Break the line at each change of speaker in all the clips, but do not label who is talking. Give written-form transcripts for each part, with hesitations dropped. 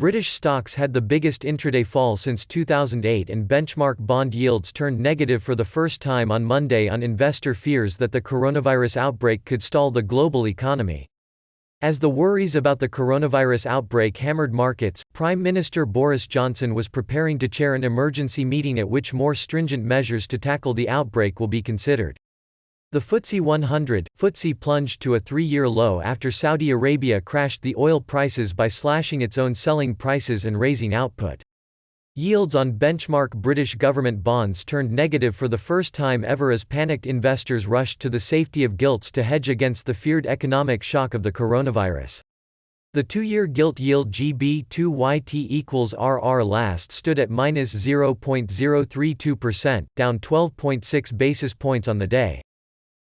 British stocks had the biggest intraday fall since 2008 and benchmark bond yields turned negative for the first time on Monday on investor fears that the coronavirus outbreak could stall the global economy. As the worries about the coronavirus outbreak hammered markets, Prime Minister Boris Johnson was preparing to chair an emergency meeting at which more stringent measures to tackle the outbreak will be considered. The FTSE 100 plunged to a three-year low after Saudi Arabia crashed the oil prices by slashing its own selling prices and raising output. Yields on benchmark British government bonds turned negative for the first time ever as panicked investors rushed to the safety of gilts to hedge against the feared economic shock of the coronavirus. The two-year gilt yield GB2YT equals RR last stood at -0.032%, down 12.6 basis points on the day.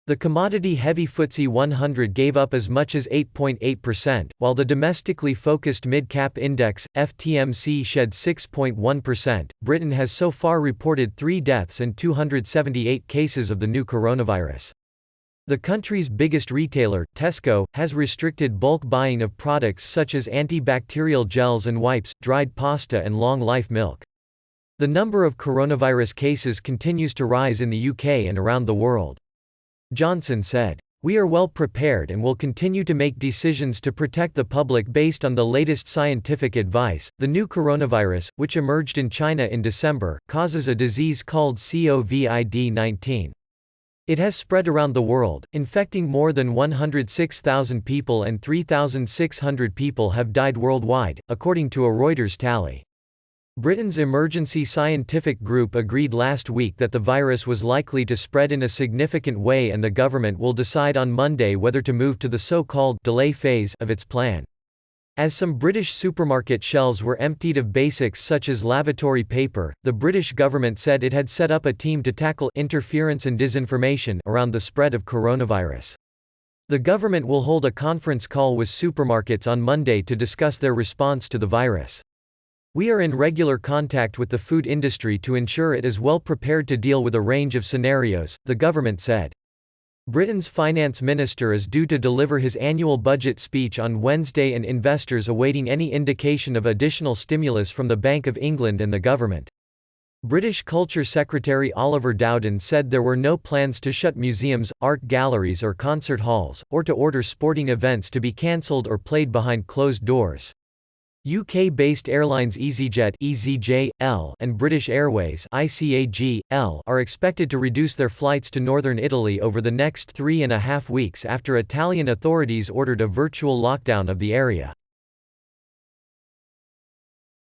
The commodity-heavy FTSE 100 gave up as much as 8.8%, while the domestically focused mid-cap index, FTMC, shed 6.1%. Britain has so far reported 3 deaths and 278 cases of the new coronavirus. The country's biggest retailer, Tesco, has restricted bulk buying of products such as antibacterial gels and wipes, dried pasta and long-life milk. The number of coronavirus cases continues to rise in the UK and around the world. Johnson said, "We are well prepared and will continue to make decisions to protect the public based on the latest scientific advice." The new coronavirus, which emerged in China in December, causes a disease called COVID-19. It has spread around the world, infecting more than 106,000 people and 3,600 people have died worldwide, according to a Reuters tally. Britain's Emergency Scientific Group agreed last week that the virus was likely to spread in a significant way and the government will decide on Monday whether to move to the so-called delay phase of its plan. As some British supermarket shelves were emptied of basics such as lavatory paper, the British government said it had set up a team to tackle interference and disinformation around the spread of coronavirus. The government will hold a conference call with supermarkets on Monday to discuss their response to the virus. "We are in regular contact with the food industry to ensure it is well prepared to deal with a range of scenarios," the government said. Britain's finance minister is due to deliver his annual budget speech on Wednesday and investors awaiting any indication of additional stimulus from the Bank of England and the government. British Culture Secretary Oliver Dowden said there were no plans to shut museums, art galleries or concert halls, or to order sporting events to be cancelled or played behind closed doors. UK-based airlines EasyJet (EasyJL) and British Airways (ICAG-L) are expected to reduce their flights to northern Italy over the next 3.5 weeks after Italian authorities ordered a virtual lockdown of the area.